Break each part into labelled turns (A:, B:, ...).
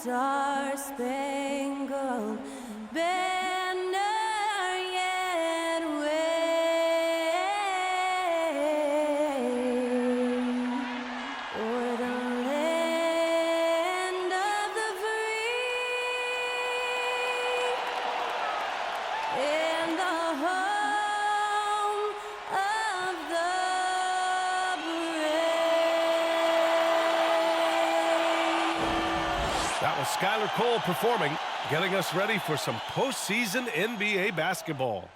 A: star-spangled banner yet wave o'er the land of the free and the home of the
B: That was Skylar Cole performing, getting us ready for some postseason NBA basketball.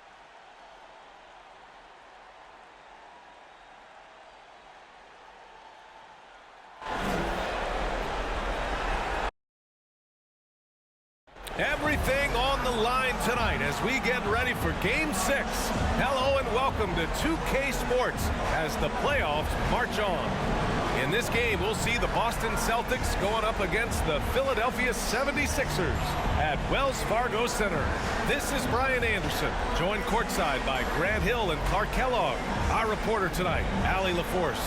B: Everything on the line tonight as we get ready for Game 6. Hello and welcome to 2K Sports as the playoffs march on. In this game, we'll see the Boston Celtics going up against the Philadelphia 76ers at Wells Fargo Center. This is Brian Anderson, joined courtside by Grant Hill and Clark Kellogg. Our reporter tonight, Allie LaForce.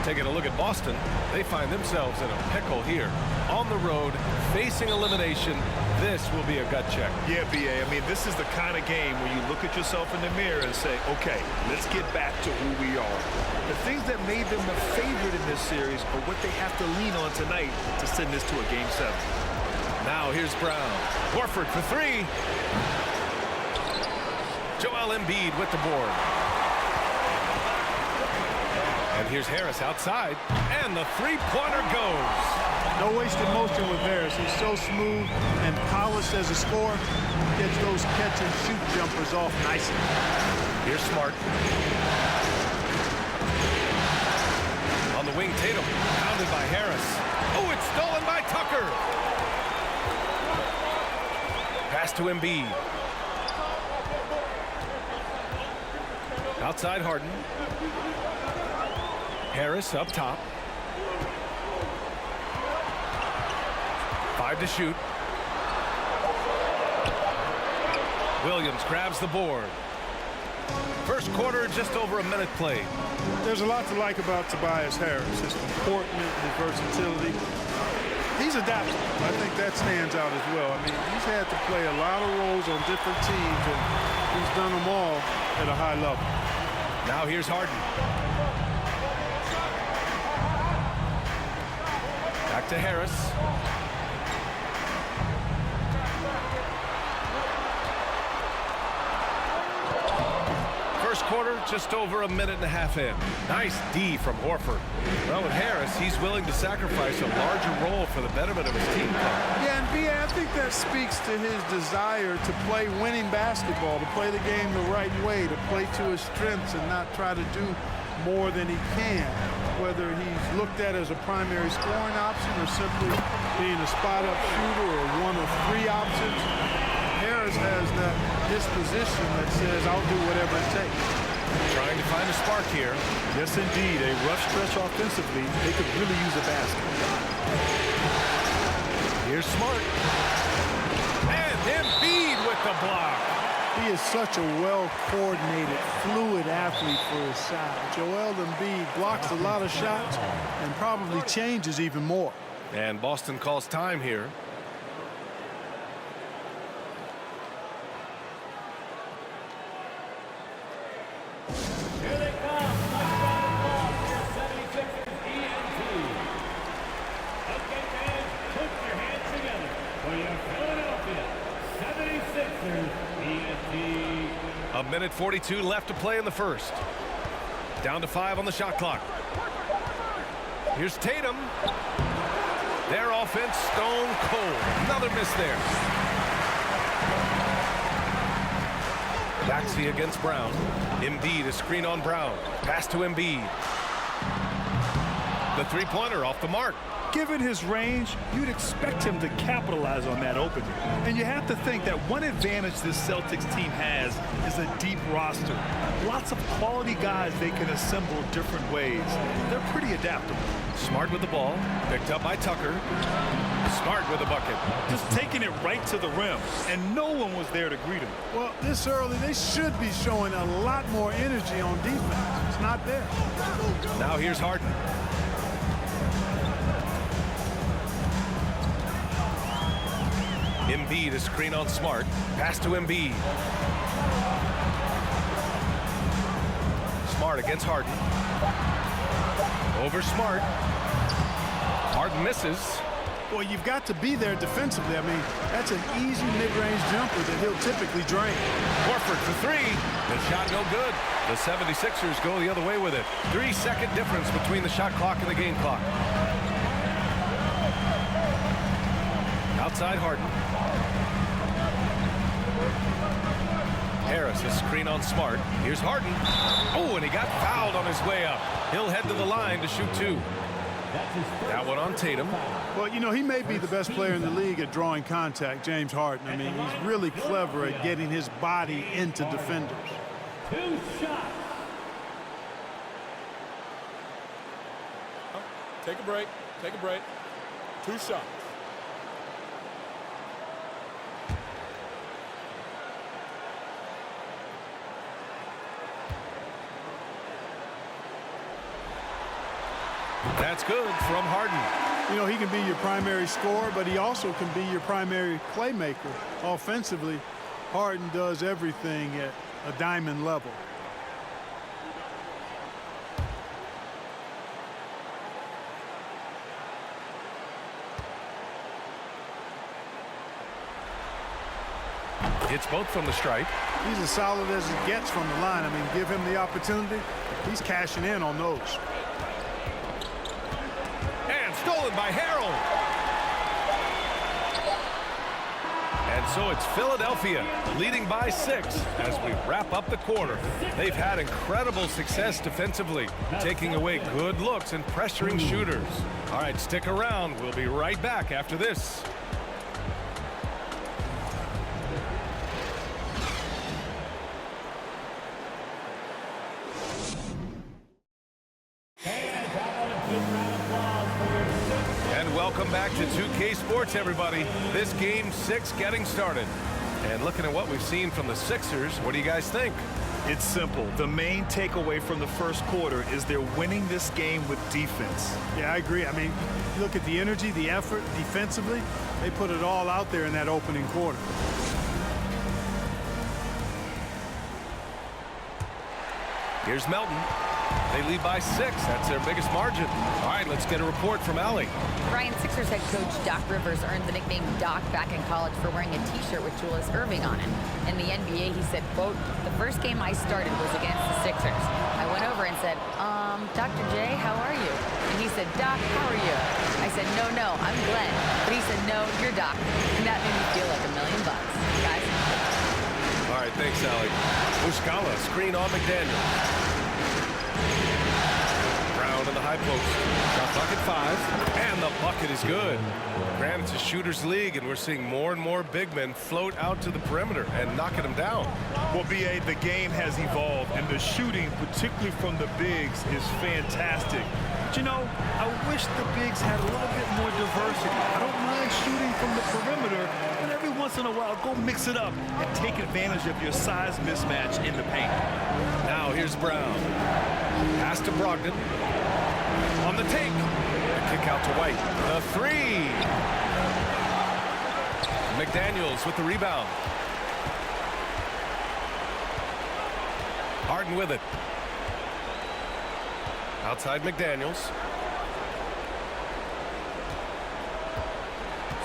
B: Taking a look at Boston, they find themselves in a pickle here. On the road, facing elimination, this will be a gut check.
C: Yeah, B.A., I mean, this is the kind of game where you look at yourself in the mirror and say, okay, let's get back to who we are. The things that made them the favorite in this series are what they have to lean on tonight to send this to a Game 7.
B: Now here's Brown. Horford for three. Joel Embiid with the board. And here's Harris outside, and the three-pointer goes.
D: No wasted motion with Harris. He's so smooth and polished as a scorer. Gets those catch-and-shoot jumpers off nicely.
B: Here's Smart. On the wing, Tatum, pounded by Harris. Oh, it's stolen by Tucker. Pass to Embiid. Outside Harden. Harris up top. 5 to shoot. Williams grabs the board. First quarter, just over a minute played.
D: There's a lot to like about Tobias Harris. His comportment, his versatility. He's adaptable. I think that stands out as well. I mean, he's had to play a lot of roles on different teams, and he's done them all at a high level.
B: Now here's Harden. Back to Harris. First quarter, just over a minute and a half in. Nice D from Horford. Well, with Harris, he's willing to sacrifice a larger role for the betterment of his team.
D: Yeah, and B.A., I think that speaks to his desire to play winning basketball, to play the game the right way, to play to his strengths and not try to do more than he can. Whether he's looked at as a primary scoring option or simply being a spot-up shooter or one of three options, Harris has that disposition that says, I'll do whatever it takes.
B: Trying to find a spark here.
C: Yes, indeed. A rough stretch offensively. They could really use a basket.
B: Here's Smart. And Embiid with the block.
D: He is such a well-coordinated, fluid athlete for his size. Joel Embiid blocks a lot of shots and probably changes even more.
B: And Boston calls time here.
E: Here they come. Ball for 76ers ENT. Okay, fans, put your hands together for your Philadelphia 76ers ENT.
B: A minute 42 left to play in the first. Down to 5 on the shot clock. Here's Tatum. Their offense stone cold. Another miss there. Baxi against Brown. Embiid, a screen on Brown. Pass to Embiid. The three-pointer off the mark.
C: Given his range, you'd expect him to capitalize on that opening. And you have to think that one advantage this Celtics team has is a deep roster. Lots of quality guys they can assemble different ways. They're pretty adaptable.
B: Smart with the ball. Picked up by Tucker. Smart with the bucket.
C: Just taking it right to the rim, and no one was there to greet him.
D: Well, this early, they should be showing a lot more energy on defense. It's not there.
B: Now here's Harden. Embiid is screen on Smart. Pass to Embiid. Smart against Harden. Over Smart. Harden misses.
D: Well, you've got to be there defensively. I mean, that's an easy mid-range jumper that he'll typically drain.
B: Horford for three. The shot no good. The 76ers go the other way with it. 3-second difference between the shot clock and the game clock. Outside Harden. Harris is screen on Smart. Here's Harden. Oh, and he got fouled on his way up. He'll head to the line to shoot two. That one on Tatum.
D: Well, you know, he may be the best player in the league at drawing contact, James Harden. I mean, he's really clever at getting his body into defenders.
E: 2 shots.
F: Take a break. Take a break. 2 shots.
B: That's good from Harden.
D: You know, he can be your primary scorer, but he also can be your primary playmaker. Offensively, Harden does everything at a diamond level.
B: It's both from the stripe.
D: He's as solid as it gets from the line. I mean, give him the opportunity. He's cashing in on those.
B: And stolen by Harrell. And so it's Philadelphia leading by 6 as we wrap up the quarter. They've had incredible success defensively, taking away good looks and pressuring shooters. All right, stick around. We'll be right back after this. Welcome back to 2K Sports, everybody. This game 6 getting started. And looking at what we've seen from the Sixers, what do you guys think?
C: It's simple. The main takeaway from the first quarter is they're winning this game with defense.
D: Yeah, I agree. I mean, look at the energy, the effort defensively. They put it all out there in that opening quarter.
B: Here's Melton. They lead by 6. That's their biggest margin. All right, let's get a report from Allie.
G: Ryan, Sixers head coach Doc Rivers earned the nickname Doc back in college for wearing a T-shirt with Julius Erving on it. In the NBA, he said, quote, "The first game I started was against the Sixers. I went over and said, Dr. J, how are you?" And he said, "Doc, how are you?" I said, No, I'm Glenn." But he said, "No, you're Doc." And that made me feel like $1,000,000. Guys.
B: All right, thanks, Allie. Muscala, screen on McDaniel. In the high post. Shot bucket 5. And the bucket is good. Granted, it's a shooter's league, and we're seeing more and more big men float out to the perimeter and knocking them down.
C: Well, B.A., the game has evolved, and the shooting, particularly from the bigs, is fantastic. But, you know, I wish the bigs had a little bit more diversity. I don't mind shooting from the perimeter, but every once in a while, go mix it up and take advantage of your size mismatch in the paint.
B: Now here's Brown. Pass to Brogdon. On the take. The kick out to White. The 3. McDaniels with the rebound. Harden with it. Outside McDaniels.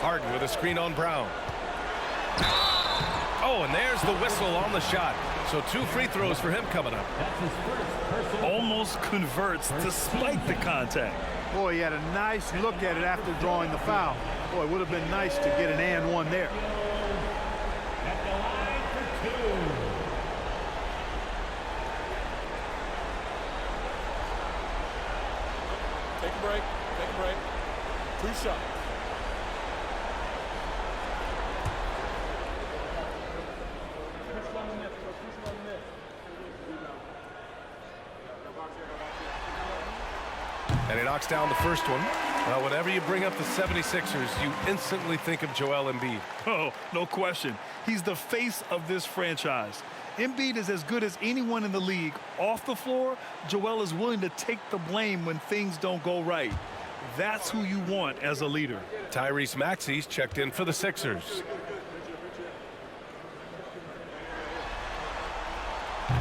B: Harden with a screen on Brown. Oh, and there's the whistle on the shot. So 2 free throws for him coming up.
C: Almost converts despite the contact.
D: Boy, he had a nice look at it after drawing the foul. Boy, it would have been nice to get an and one there.
E: At the line for 2.
F: Take Take a break. Take a break. 2 shots.
B: And he knocks down the first one. Well, whenever you bring up the 76ers, you instantly think of Joel Embiid.
C: Oh, no question. He's the face of this franchise. Embiid is as good as anyone in the league. Off the floor, Joel is willing to take the blame when things don't go right. That's who you want as a leader.
B: Tyrese Maxey's checked in for the Sixers.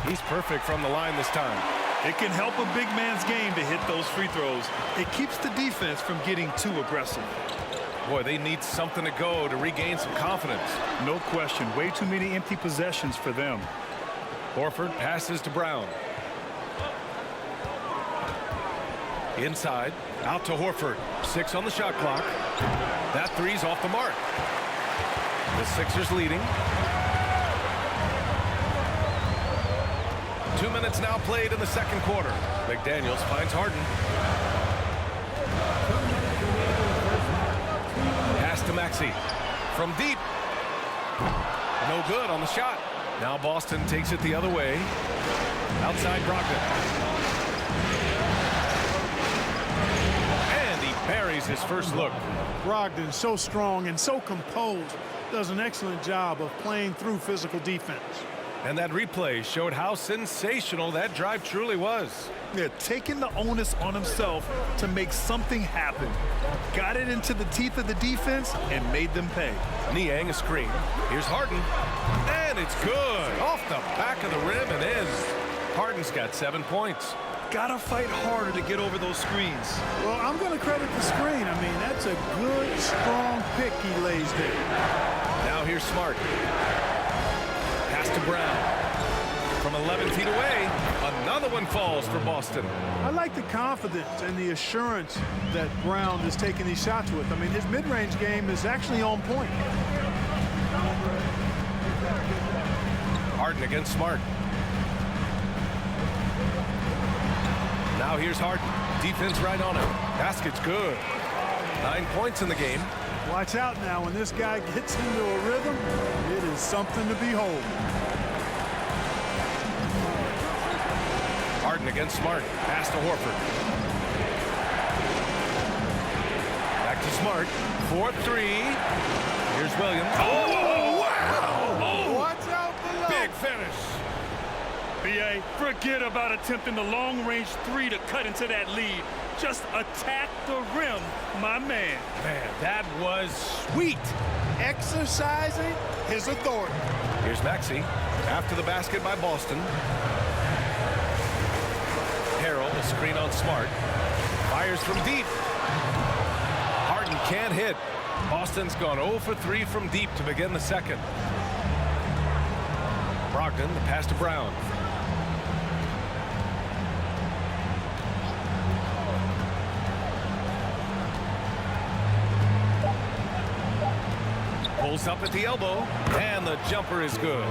B: He's perfect from the line this time.
C: It can help a big man's game to hit those free throws. It keeps the defense from getting too aggressive.
B: Boy, they need something to go to regain some confidence.
C: No question. Way too many empty possessions for them.
B: Horford passes to Brown. Inside, out to Horford. 6 on the shot clock. That three's off the mark. The Sixers leading. 2 minutes now played in the second quarter. McDaniels finds Harden. Pass to Maxey. From deep. No good on the shot. Now Boston takes it the other way. Outside Brogdon. And he buries his first look.
D: Brogdon, so strong and so composed, does an excellent job of playing through physical defense.
B: And that replay showed how sensational that drive truly was.
C: Yeah, taking the onus on himself to make something happen. Got it into the teeth of the defense and made them pay.
B: Niang a screen. Here's Harden. And it's good. Off the back of the rim and in. Harden's got 7 points.
C: Gotta fight harder to get over those screens.
D: Well, I'm going to credit the screen. I mean, that's a good, strong pick he lays there.
B: Now here's Smart. Pass to Brown. From 11 feet away, another one falls for Boston.
D: I like the confidence and the assurance that Brown is taking these shots with. I mean, his mid-range game is actually on point.
B: Harden against Smart. Now here's Harden. Defense right on him. Basket's good. 9 points in the game.
D: Watch out now. When this guy gets into a rhythm, it is something to behold.
B: Harden against Smart. Pass to Horford. Back to Smart. 4-3. Here's Williams. Oh, wow! Oh,
D: watch out below.
B: Big finish.
C: BA, forget about attempting the long-range three to cut into that lead. Just attack the rim, my man.
B: Man, that was sweet.
D: Exercising his authority.
B: Here's Maxey. After the basket by Boston. Harrell, a screen on Smart. Fires from deep. Harden can't hit. Boston's gone 0 for 3 from deep to begin the second. Brogdon, the pass to Brown. Pulls up at the elbow, and the jumper is good.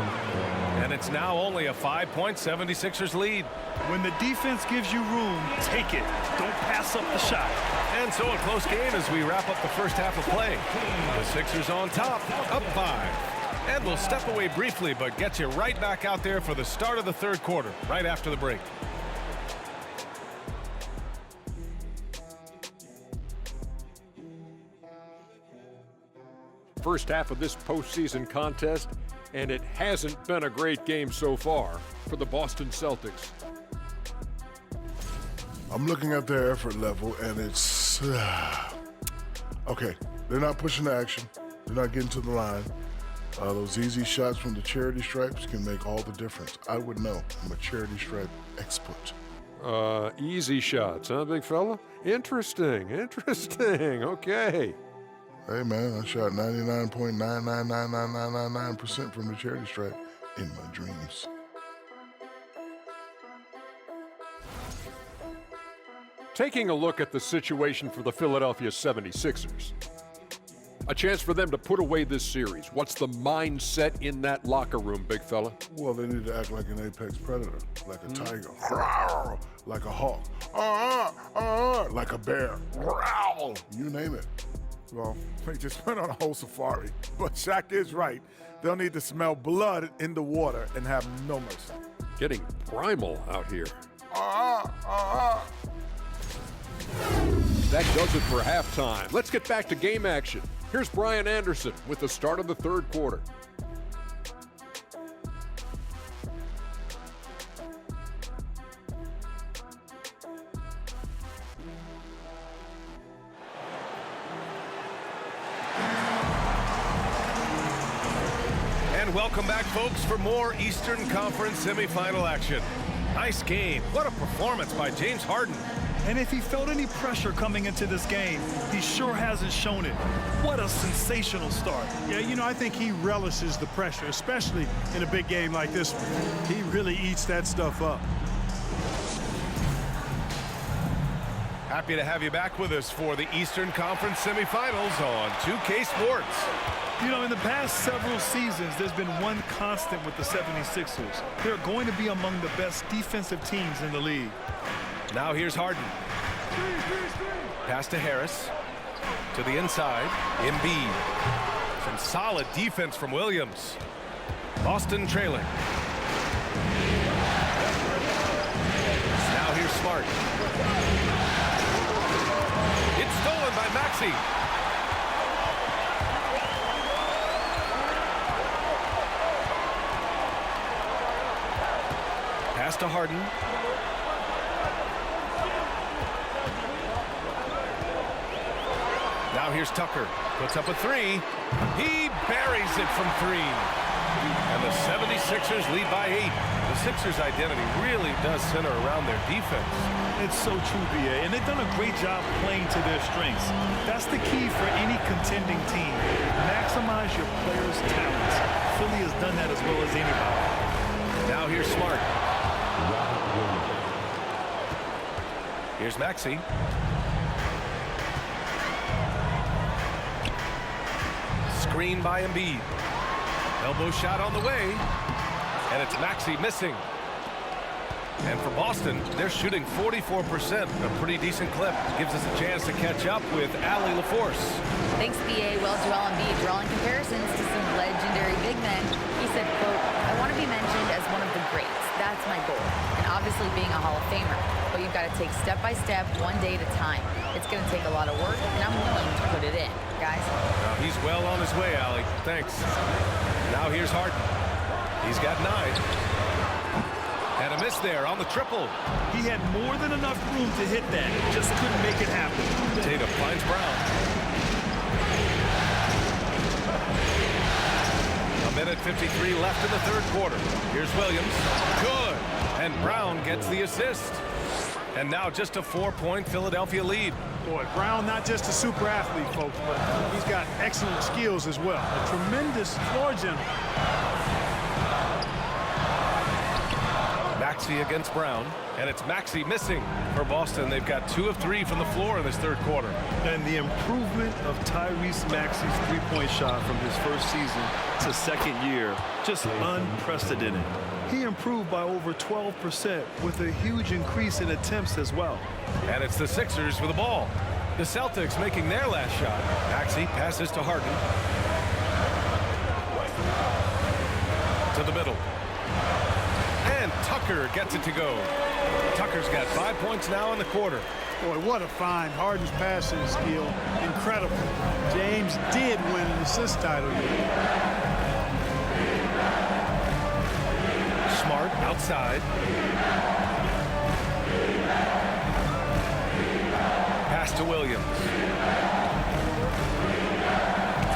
B: And it's now only a 5-point 76ers lead.
C: When the defense gives you room, take it. Don't pass up the shot.
B: And so a close game as we wrap up the first half of play. The Sixers on top, up 5. And we'll step away briefly, but get you right back out there for the start of the third quarter, right after the break.
H: First half of this postseason contest, and it hasn't been a great game so far for the Boston Celtics.
I: I'm looking at their effort level, and it's okay. They're not pushing the action. They're not getting to the line. Those easy shots from the charity stripes can make all the difference. I would know. I'm a charity stripe expert.
H: Easy shots, huh, big fella? Interesting. Okay.
I: Hey, man, I shot 99.999999% from the charity stripe in my dreams.
H: Taking a look at the situation for the Philadelphia 76ers. A chance for them to put away this series. What's the mindset in that locker room, big fella?
I: Well, they need to act like an apex predator, like a tiger, like a hawk, like a bear. Growl, you name it.
J: Well, they just went on a whole safari. But Shaq is right. They'll need to smell blood in the water and have no mercy.
H: Getting primal out here. That does it for halftime. Let's get back to game action. Here's Brian Anderson with the start of the third quarter.
B: And welcome back, folks, for more Eastern Conference semifinal action. Nice game. What a performance by James Harden.
C: And if he felt any pressure coming into this game, he sure hasn't shown it. What a sensational start.
D: Yeah, you know, I think he relishes the pressure, especially in a big game like this one. He really eats that stuff up.
B: Happy to have you back with us for the Eastern Conference semifinals on 2K Sports.
C: You know, in the past several seasons, there's been one constant with the 76ers. They're going to be among the best defensive teams in the league.
B: Now here's Harden. Pass to Harris. To the inside. Embiid. Some solid defense from Williams. Boston trailing. Now here's Smart. It's stolen by Maxey. Pass to Harden. Now here's Tucker. Puts up a three. He buries it from three. And the 76ers lead by 8. The Sixers' identity really does center around their defense.
C: It's so true, B.A., and they've done a great job playing to their strengths. That's the key for any contending team. Maximize your players' talents. Philly has done that as well as anybody.
B: Now here's Smart. Here's Maxey. Screen by Embiid. Elbow shot on the way. And it's Maxey missing. And for Boston, they're shooting 44%, a pretty decent clip. Gives us a chance to catch up with Allie LaForce.
G: Thanks, BA. Well, Joel Embiid drawing comparisons to some legendary big men. He said, quote, "I want to be mentioned as one of the greats. That's my goal. And obviously being a Hall of Famer. But you've got to take step by step, one day at a time. It's going to take a lot of work, and I'm willing to put it in, guys."
B: Now he's well on his way, Allie. Thanks. Now here's Harden. He's got 9. And a miss there on the triple.
C: He had more than enough room to hit that. Just couldn't make it happen.
B: Tatum finds Brown. A minute 53 left in the third quarter. Here's Williams. Good. And Brown gets the assist. And now just a 4-point Philadelphia lead.
D: Boy, Brown not just a super athlete, folks, but he's got excellent skills as well. A tremendous floor general.
B: Maxey against Brown, and it's Maxey missing for Boston. They've got 2 of 3 from the floor in this third quarter.
C: And the improvement of Tyrese Maxey's three-point shot from his first season to second year, just unprecedented. He improved by over 12% with a huge increase in attempts as well.
B: And it's the Sixers with the ball. The Celtics making their last shot. Maxey passes to Harden. To the middle. And Tucker gets it to go. Tucker's got 5 points now in the quarter.
D: Boy, what a find. Harden's passing skill, incredible. James did win an assist title here.
B: Smart outside. Pass to Williams.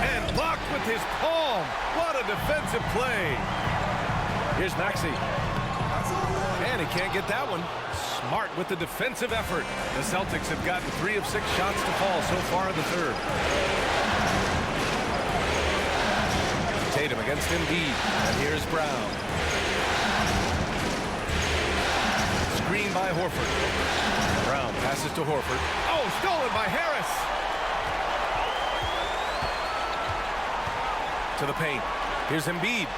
B: And blocked with his palm. What a defensive play. Here's Maxey. And he can't get that one. Smart with the defensive effort. The Celtics have gotten 3 of 6 shots to fall so far in the third. Tatum against Embiid. And here's Brown. Screen by Horford. Brown passes to Horford. Oh, stolen by Harris. To the paint. Here's Embiid.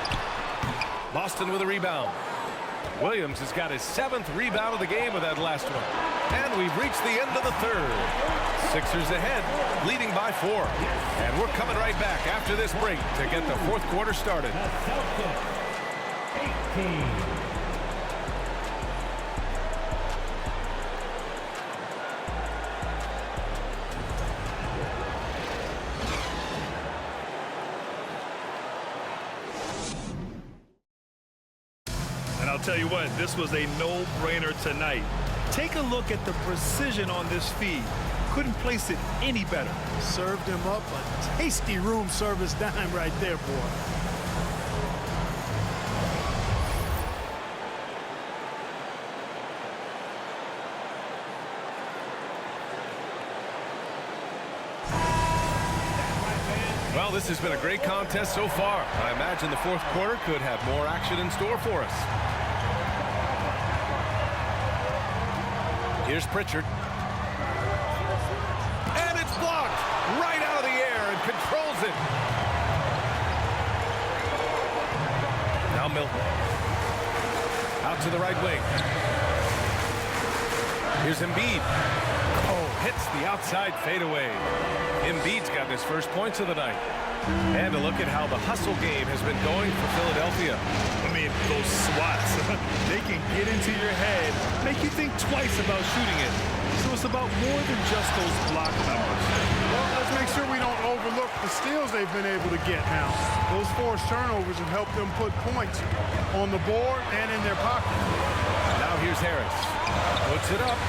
B: Boston with a rebound. Williams has got his 7th rebound of the game with that last one. And we've reached the end of the third. Sixers ahead, leading by 4. And we're coming right back after this break to get the fourth quarter started.
E: The Celtics, 18.
C: And I'll tell you what, this was a no-brainer tonight. Take a look at the precision on this feed. Couldn't place it any better.
D: Served him up a tasty room service dime right there, boy.
B: Well, this has been a great contest so far. I imagine the fourth quarter could have more action in store for us. Here's Pritchard. And it's blocked right out of the air and controls it. Now Milton. Out to the right wing. Here's Embiid. Oh, hits the outside fadeaway. Embiid's got his first points of the night. And a look at how the hustle game has been going for Philadelphia.
C: I mean, those swats, they can get into your head, make you think twice about shooting it. So it's about more than just those block numbers.
D: Well, let's make sure we don't overlook the steals they've been able to get now. Those forced turnovers have helped them put points on the board and in their pocket.
B: Now here's Harris. Puts it up.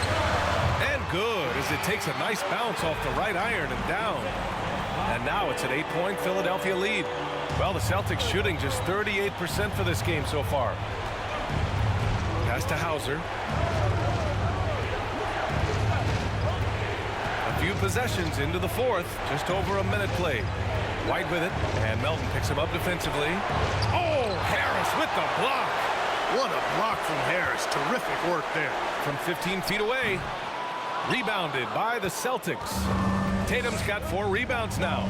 B: And good, as it takes a nice bounce off the right iron and down. And now it's an 8-point Philadelphia lead. Well, the Celtics shooting just 38% for this game so far. Pass to Hauser. A few possessions into the fourth, just over a minute played. White with it, and Melton picks him up defensively. Oh, Harris with the block.
D: What a block from Harris. Terrific work there.
B: From 15 feet away. Rebounded by the Celtics. Tatum's got 4 rebounds now.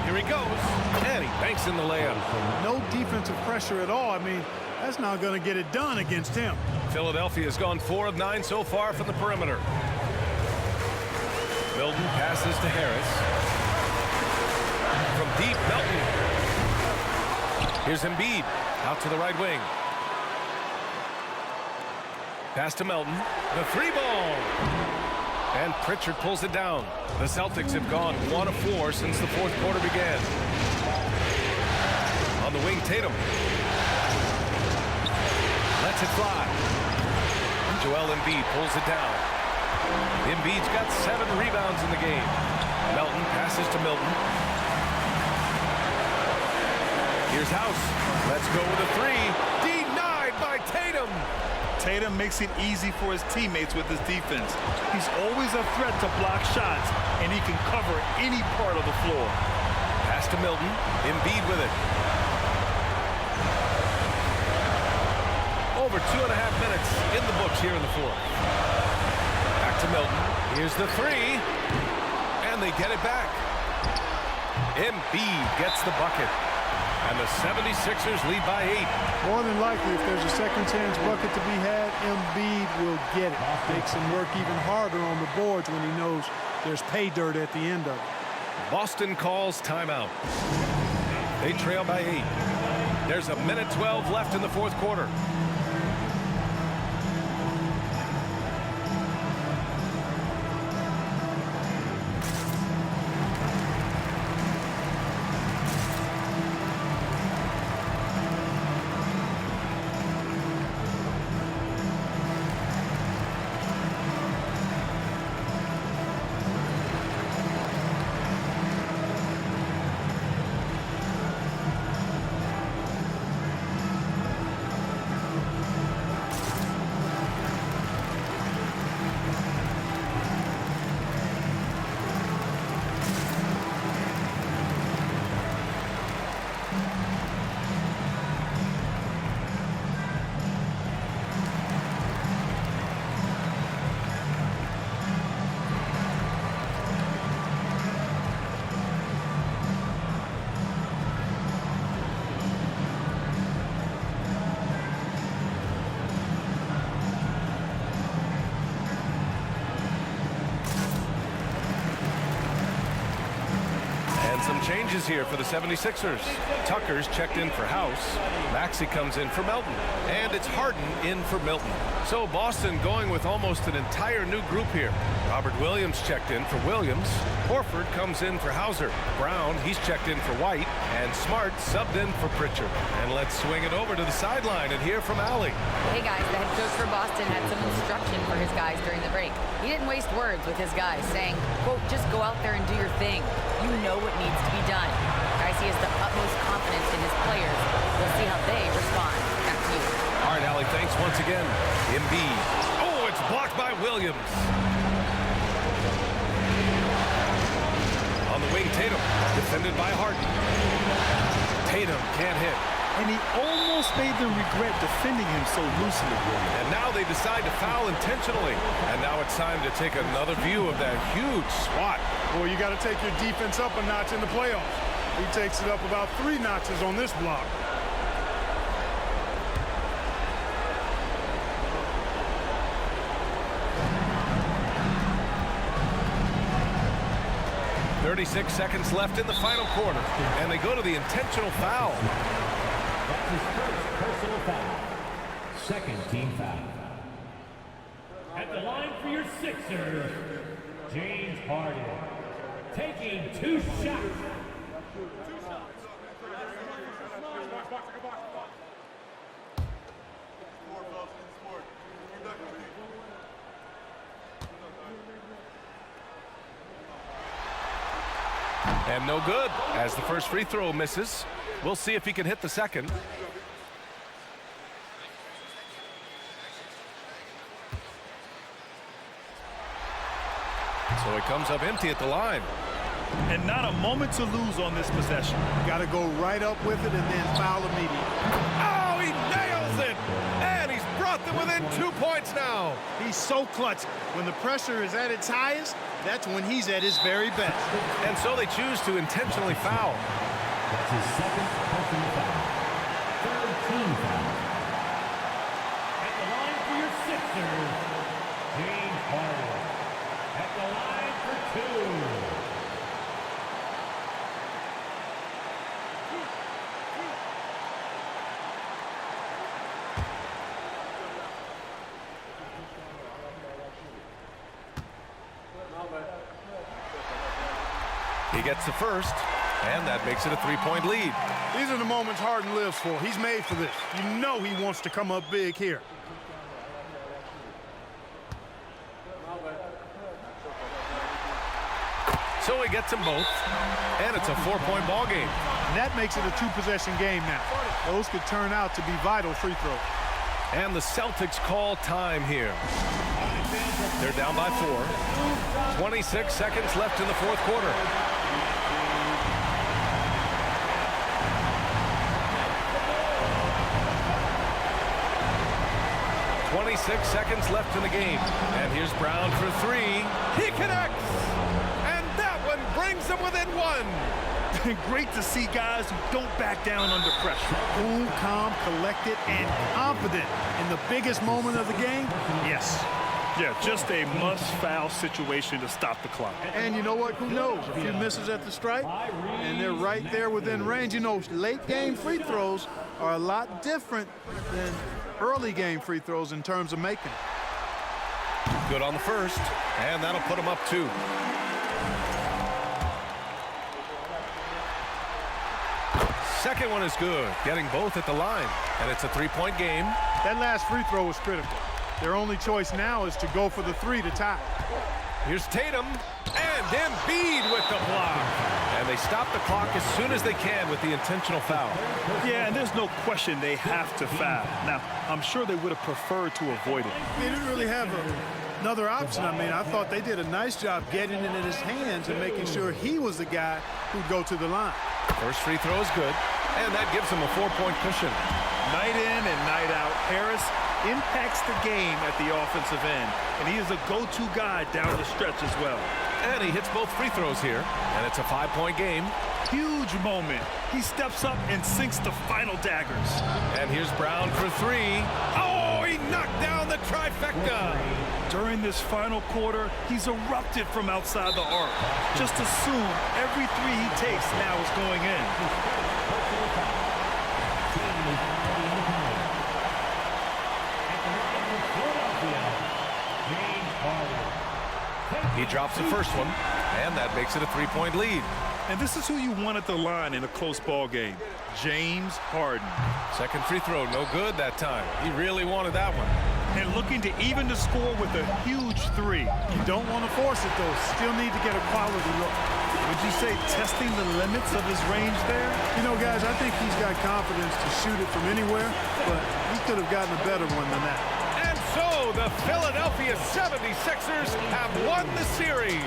B: Here he goes, and he banks in the layup.
D: No defensive pressure at all. I mean, that's not going to get it done against him.
B: Philadelphia has gone 4 of 9 so far from the perimeter. Milton passes to Harris. From deep, Melton. Here's Embiid, out to the right wing. Pass to Melton. The 3-ball. And Pritchard pulls it down. The Celtics have gone 1 of 4 since the fourth quarter began. On the wing, Tatum. Lets it fly. Joel Embiid pulls it down. Embiid's got 7 rebounds in the game. Melton passes to Milton. Here's House. Let's go with a 3. Denied by Tatum.
C: Tatum makes it easy for his teammates with his defense. He's always a threat to block shots, and he can cover any part of the floor.
B: Pass to Milton. Embiid with it. Over 2.5 minutes in the books here in the fourth. Back to Milton. Here's the 3. And they get it back. Embiid gets the bucket. And the 76ers lead by 8.
D: More than likely, if there's a second chance bucket to be had, Embiid will get it. Makes him work even harder on the boards when he knows there's pay dirt at the end of it.
B: Boston calls timeout. They trail by 8. There's a minute 12 left in the fourth quarter. changes here for the 76ers. Tucker's checked in for House. Maxey comes in for Melton. And it's Harden in for Milton. So Boston going with almost an entire new group here. Robert Williams checked in for Williams. Horford comes in for Hauser. Brown, he's checked in for White. And Smart subbed in for Pritchard. And let's swing it over to the sideline and hear from Allie.
G: Hey guys, the head coach for Boston had some instruction for his guys during the break. He didn't waste words with his guys, saying, quote, just go out there and do your thing. You know what needs to be done. Guys, he has the utmost confidence in his players. We'll see how they respond. Back to you.
B: All right, Allie, thanks once again. Embiid. Oh, it's blocked by Williams. On the wing, Tatum, defended by Harden. Tatum can't hit.
C: And he almost made them regret defending him so loosely.
B: And now they decide to foul intentionally. And now it's time to take another view of that huge swat.
D: Well, you got to take your defense up a notch in the playoffs. He takes it up about 3 notches on this block.
B: .36 seconds left in the final quarter. And they go to the intentional foul.
E: That's his first personal foul. Second team foul. At the line for your Sixers, James Harden. Taking 2 shots.
B: And no good, as the first free throw misses. We'll see if he can hit the second. So he comes up empty at the line.
C: And not a moment to lose on this possession.
D: Got to go right up with it and then foul immediately.
B: Oh, he nails it! And he's brought them within 2 points now.
D: He's so clutch. When the pressure is at its highest, that's when he's at his very best.
B: And so they choose to intentionally foul.
E: That's his second personal foul. Third team foul. At the line for your Sixers, James Harden. At the line for 2.
B: He gets the first, and that makes it a 3-point lead.
D: These are the moments Harden lives for. He's made for this. You know he wants to come up big here.
B: So he gets them both, and it's a 4-point ball game.
D: And that makes it a 2-possession game now. Those could turn out to be vital free throws.
B: And the Celtics call time here. They're down by 4. 26 seconds left in the fourth quarter. .26 seconds left in the game. And here's Brown for 3. He connects! And that one brings them within 1.
C: Great to see guys who don't back down under pressure.
D: Cool, calm, collected, and confident in the biggest moment of the game. Yes.
C: Yeah, just a must-foul situation to stop the clock.
D: And you know what? Who knows? A few misses at the stripe, and they're right there within range. You know, late-game free throws are a lot different than early-game free throws in terms of making.
B: Good on the first, and that'll put him up 2. Second one is good, getting both at the line, and it's a 3-point game.
D: That last free throw was critical. Their only choice now is to go for the 3 to tie.
B: Here's Tatum, and Embiid with the block. And they stop the clock as soon as they can with the intentional foul.
C: Yeah, and there's no question they have to foul. Now, I'm sure they would have preferred to avoid it.
D: They didn't really have another option. I mean, I thought they did a nice job getting it in his hands and making sure he was the guy who'd go to the line.
B: First free throw is good, and that gives them a 4-point cushion.
C: Night in and night out, Harris impacts the game at the offensive end, and he is a go-to guy down the stretch as well.
B: And he hits both free throws here, and it's a 5-point game.
C: Huge moment. He steps up and sinks the final daggers.
B: And here's Brown for 3. Oh, he knock down the trifecta.
C: During this final quarter, he's erupted from outside the arc. Just assume every three he takes now is going in.
B: He drops the first one, and that makes it a 3-point lead.
C: And this is who you want at the line in a close ball game, James Harden.
B: Second free throw, no good that time. He really wanted that one.
C: And looking to even the score with a huge three.
D: You don't want to force it, though. Still need to get a quality look.
C: Would you say testing the limits of his range there?
D: You know, guys, I think he's got confidence to shoot it from anywhere, but he could have gotten a better one than that.
B: And so the Philadelphia 76ers have won the series.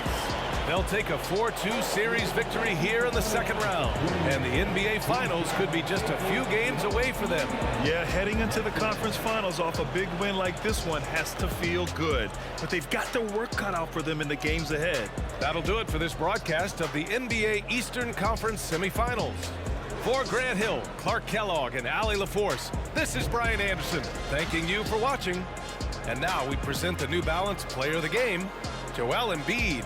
B: They'll take a 4-2 series victory here in the second round. And the NBA Finals could be just a few games away for them.
C: Yeah, heading into the conference finals off a big win like this one has to feel good. But they've got their work cut out for them in the games ahead.
B: That'll do it for this broadcast of the NBA Eastern Conference Semifinals. For Grant Hill, Clark Kellogg, and Allie LaForce, this is Brian Anderson, thanking you for watching. And now we present the New Balance Player of the Game, Joel Embiid.